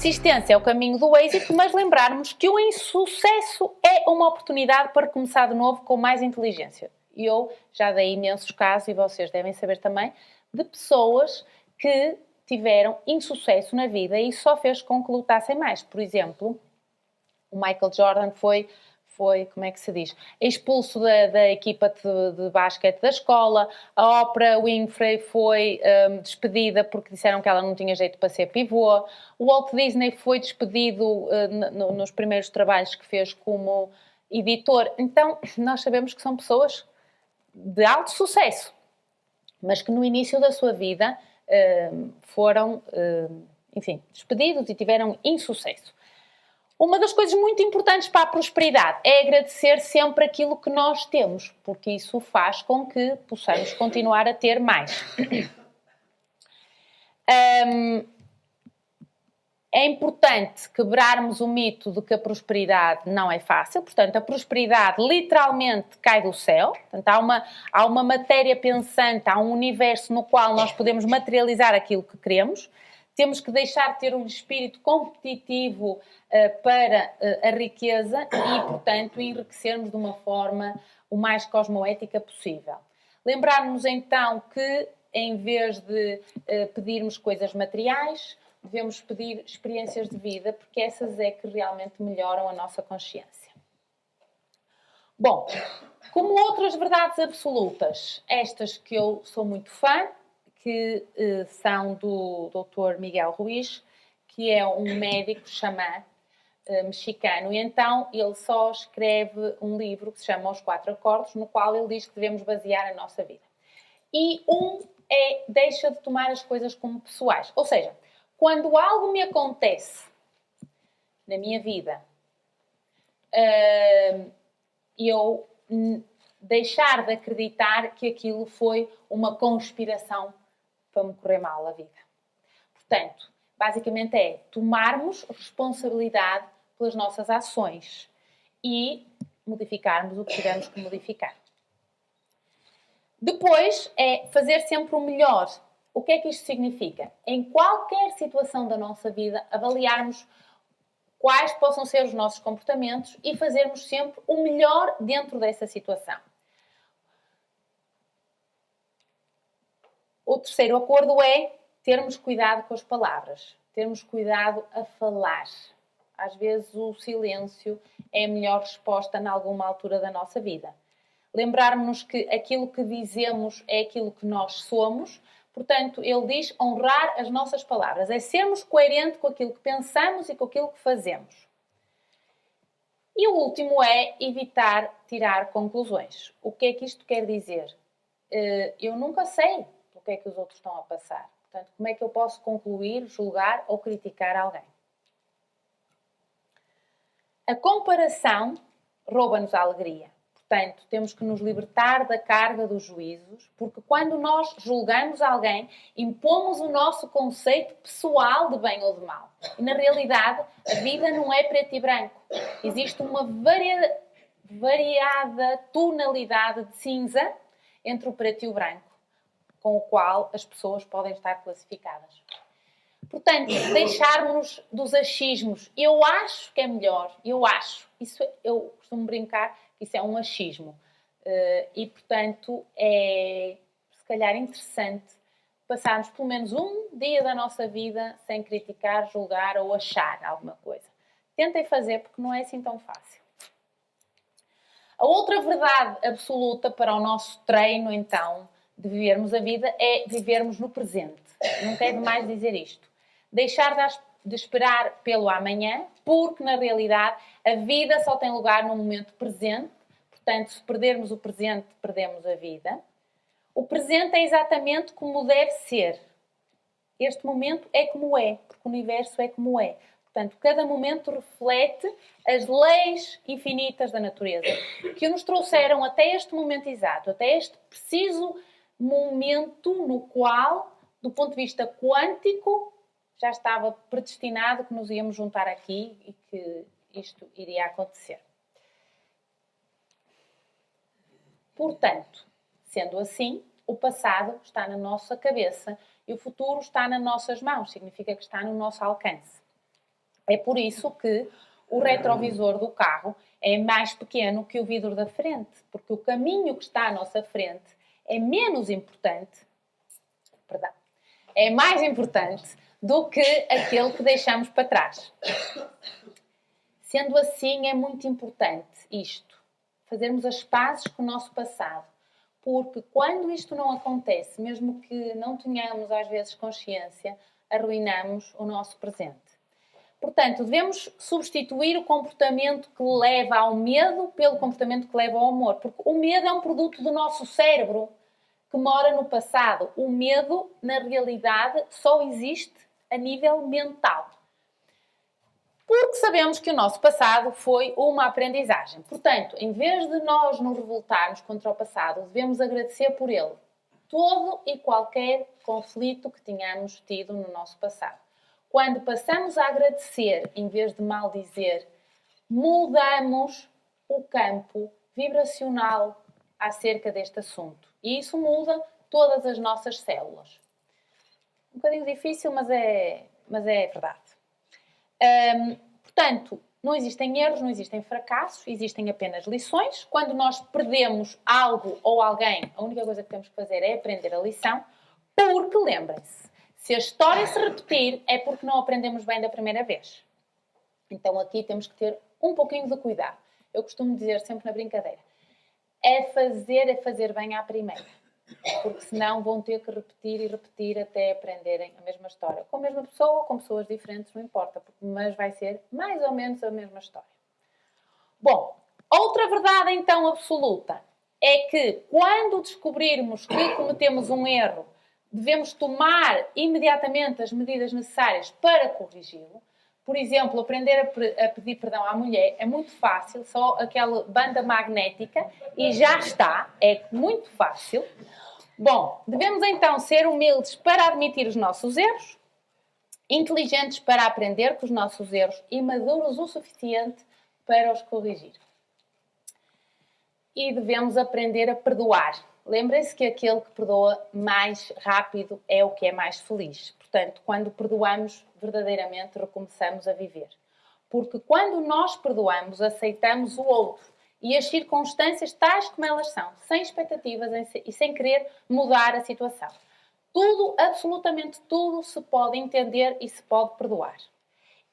persistência é o caminho do êxito, mas lembrarmos que o insucesso é uma oportunidade para começar de novo com mais inteligência. E eu já dei imensos casos, e vocês devem saber também, de pessoas que tiveram insucesso na vida e isso só fez com que lutassem mais. Por exemplo, o Michael Jordan foi como é que se diz, expulso da equipa de basquete da escola. A Oprah Winfrey foi despedida porque disseram que ela não tinha jeito para ser pivô. O Walt Disney foi despedido nos primeiros trabalhos que fez como editor. Então, nós sabemos que são pessoas de alto sucesso, mas que no início da sua vida foram, enfim, despedidos e tiveram insucesso. Uma das coisas muito importantes para a prosperidade é agradecer sempre aquilo que nós temos, porque isso faz com que possamos continuar a ter mais. É importante quebrarmos o mito de que a prosperidade não é fácil. Portanto, a prosperidade literalmente cai do céu. Portanto, há uma matéria pensante, há um universo no qual nós podemos materializar aquilo que queremos. Temos que deixar de ter um espírito competitivo para a riqueza e, portanto, enriquecermos de uma forma o mais cosmoética possível. Lembrarmos, então, que, em vez de pedirmos coisas materiais, devemos pedir experiências de vida, porque essas é que realmente melhoram a nossa consciência. Bom, como outras verdades absolutas, estas que eu sou muito fã, que são do Dr. Miguel Ruiz, que é um médico xamã mexicano, e então ele só escreve um livro que se chama Os Quatro Acordos, no qual ele diz que devemos basear a nossa vida. E deixa de tomar as coisas como pessoais. Ou seja, quando algo me acontece na minha vida, eu deixar de acreditar que aquilo foi uma conspiração para me correr mal a vida. Portanto, basicamente é tomarmos responsabilidade pelas nossas ações e modificarmos o que tivermos que modificar. Depois é fazer sempre o melhor. O que é que isto significa? Em qualquer situação da nossa vida, avaliarmos quais possam ser os nossos comportamentos e fazermos sempre o melhor dentro dessa situação. O terceiro acordo é termos cuidado com as palavras, termos cuidado a falar. Às vezes o silêncio é a melhor resposta em alguma altura da nossa vida. Lembrarmos-nos que aquilo que dizemos é aquilo que nós somos, portanto, ele diz honrar as nossas palavras, é sermos coerentes com aquilo que pensamos e com aquilo que fazemos. E o último é evitar tirar conclusões. O que é que isto quer dizer? Eu nunca sei o que é que os outros estão a passar. Portanto, como é que eu posso concluir, julgar ou criticar alguém? A comparação rouba-nos a alegria. Portanto, temos que nos libertar da carga dos juízos, porque quando nós julgamos alguém, impomos o nosso conceito pessoal de bem ou de mal. E, na realidade, a vida não é preto e branco. Existe uma variada tonalidade de cinza entre o preto e o branco, com o qual as pessoas podem estar classificadas. Portanto, deixarmos-nos dos achismos. Eu acho que é melhor. Eu acho. Eu costumo brincar que isso é um achismo. E, portanto, é se calhar interessante passarmos pelo menos um dia da nossa vida sem criticar, julgar ou achar alguma coisa. Tentem fazer, porque não é assim tão fácil. A outra verdade absoluta para o nosso treino, então, de vivermos a vida é vivermos no presente. Nunca é demais dizer isto. Deixar de esperar pelo amanhã, porque, na realidade, a vida só tem lugar no momento presente. Portanto, se perdermos o presente, perdemos a vida. O presente é exatamente como deve ser. Este momento é como é, porque o universo é como é. Portanto, cada momento reflete as leis infinitas da natureza, que nos trouxeram até este momento exato, até este preciso momento no qual, do ponto de vista quântico, já estava predestinado que nos íamos juntar aqui e que isto iria acontecer. Portanto, sendo assim, o passado está na nossa cabeça e o futuro está nas nossas mãos, significa que está no nosso alcance. É por isso que o retrovisor do carro é mais pequeno que o vidro da frente, porque o caminho que está à nossa frente é menos importante, perdão, é mais importante do que aquele que deixamos para trás. Sendo assim, é muito importante isto, fazermos as pazes com o nosso passado, porque quando isto não acontece, mesmo que não tenhamos às vezes consciência, arruinamos o nosso presente. Portanto, devemos substituir o comportamento que leva ao medo pelo comportamento que leva ao amor, porque o medo é um produto do nosso cérebro que mora no passado. O medo, na realidade, só existe a nível mental. Porque sabemos que o nosso passado foi uma aprendizagem. Portanto, em vez de nós nos revoltarmos contra o passado, devemos agradecer por ele. Todo e qualquer conflito que tenhamos tido no nosso passado. Quando passamos a agradecer, em vez de maldizer, mudamos o campo vibracional acerca deste assunto. E isso muda todas as nossas células. Um bocadinho difícil, mas é verdade. Portanto, não existem erros, não existem fracassos, existem apenas lições. Quando nós perdemos algo ou alguém, a única coisa que temos que fazer é aprender a lição, porque, lembrem-se, se a história se repetir é porque não aprendemos bem da primeira vez. Então aqui temos que ter um pouquinho de cuidado. Eu costumo dizer sempre na brincadeira, é fazer bem à primeira. Porque senão vão ter que repetir e repetir até aprenderem a mesma história. Com a mesma pessoa ou com pessoas diferentes, não importa, mas vai ser mais ou menos a mesma história. Bom, outra verdade então absoluta é que quando descobrirmos que cometemos um erro, devemos tomar imediatamente as medidas necessárias para corrigi-lo. Por exemplo, aprender a pedir perdão à mulher é muito fácil, só aquela banda magnética e já está, é muito fácil. Bom, devemos então ser humildes para admitir os nossos erros, inteligentes para aprender com os nossos erros e maduros o suficiente para os corrigir. E devemos aprender a perdoar. Lembrem-se que aquele que perdoa mais rápido é o que é mais feliz. Portanto, quando perdoamos, verdadeiramente recomeçamos a viver. Porque quando nós perdoamos, aceitamos o outro e as circunstâncias tais como elas são, sem expectativas e sem querer mudar a situação. Tudo, absolutamente tudo, se pode entender e se pode perdoar.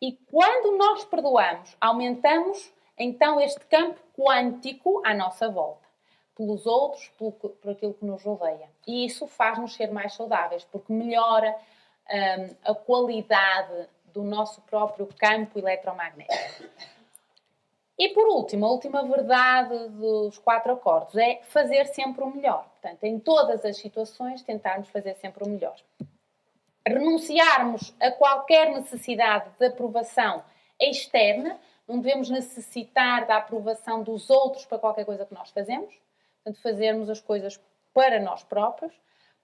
E quando nós perdoamos, aumentamos então este campo quântico à nossa volta. Pelos outros, por aquilo que nos rodeia. E isso faz-nos ser mais saudáveis, porque melhora a qualidade do nosso próprio campo eletromagnético. E por último, a última verdade dos 4 acordos é fazer sempre o melhor. Portanto, em todas as situações, tentarmos fazer sempre o melhor. Renunciarmos a qualquer necessidade de aprovação externa, não devemos necessitar da aprovação dos outros para qualquer coisa que nós fazemos. Portanto, fazermos as coisas para nós próprios,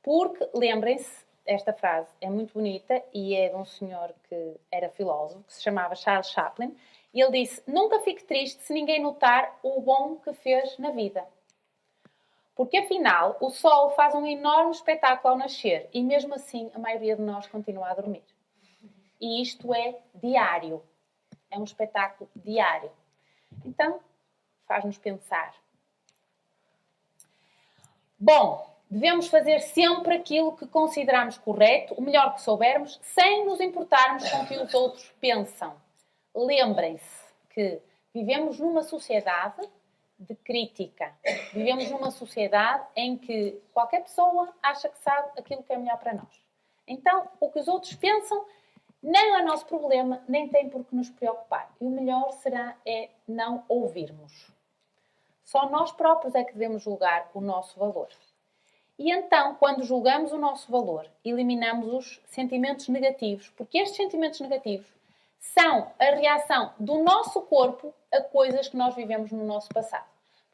porque, lembrem-se, esta frase é muito bonita e é de um senhor que era filósofo, que se chamava Charles Chaplin, e ele disse, nunca fique triste se ninguém notar o bom que fez na vida. Porque, afinal, o sol faz um enorme espetáculo ao nascer e, mesmo assim, a maioria de nós continua a dormir. E isto é diário. É um espetáculo diário. Então, faz-nos pensar. Bom, devemos fazer sempre aquilo que consideramos correto, o melhor que soubermos, sem nos importarmos com o que os outros pensam. Lembrem-se que vivemos numa sociedade de crítica. Vivemos numa sociedade em que qualquer pessoa acha que sabe aquilo que é melhor para nós. Então, o que os outros pensam não é nosso problema, nem tem por que nos preocupar. E o melhor será não ouvirmos. Só nós próprios é que devemos julgar o nosso valor. E então, quando julgamos o nosso valor, eliminamos os sentimentos negativos, porque estes sentimentos negativos são a reação do nosso corpo a coisas que nós vivemos no nosso passado.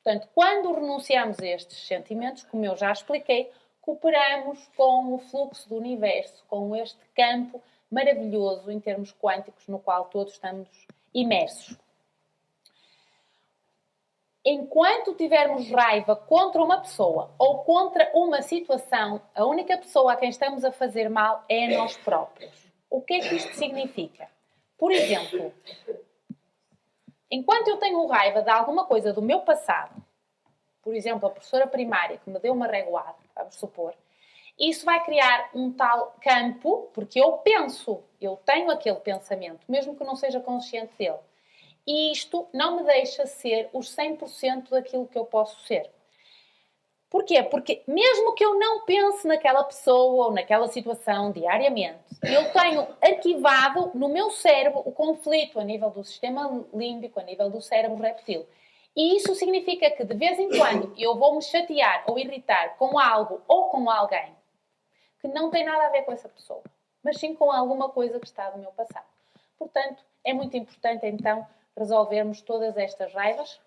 Portanto, quando renunciamos a estes sentimentos, como eu já expliquei, cooperamos com o fluxo do universo, com este campo maravilhoso em termos quânticos no qual todos estamos imersos. Enquanto tivermos raiva contra uma pessoa ou contra uma situação, a única pessoa a quem estamos a fazer mal é a nós próprios. O que é que isto significa? Por exemplo, enquanto eu tenho raiva de alguma coisa do meu passado, por exemplo, a professora primária que me deu uma reguada, vamos supor, isso vai criar um tal campo, porque eu penso, eu tenho aquele pensamento, mesmo que não seja consciente dele. E isto não me deixa ser os 100% daquilo que eu posso ser. Porquê? Porque mesmo que eu não pense naquela pessoa ou naquela situação diariamente, eu tenho arquivado no meu cérebro o conflito a nível do sistema límbico, a nível do cérebro reptil. E isso significa que de vez em quando eu vou me chatear ou irritar com algo ou com alguém que não tem nada a ver com essa pessoa, mas sim com alguma coisa que está do meu passado. Portanto, é muito importante então resolvermos todas estas raivas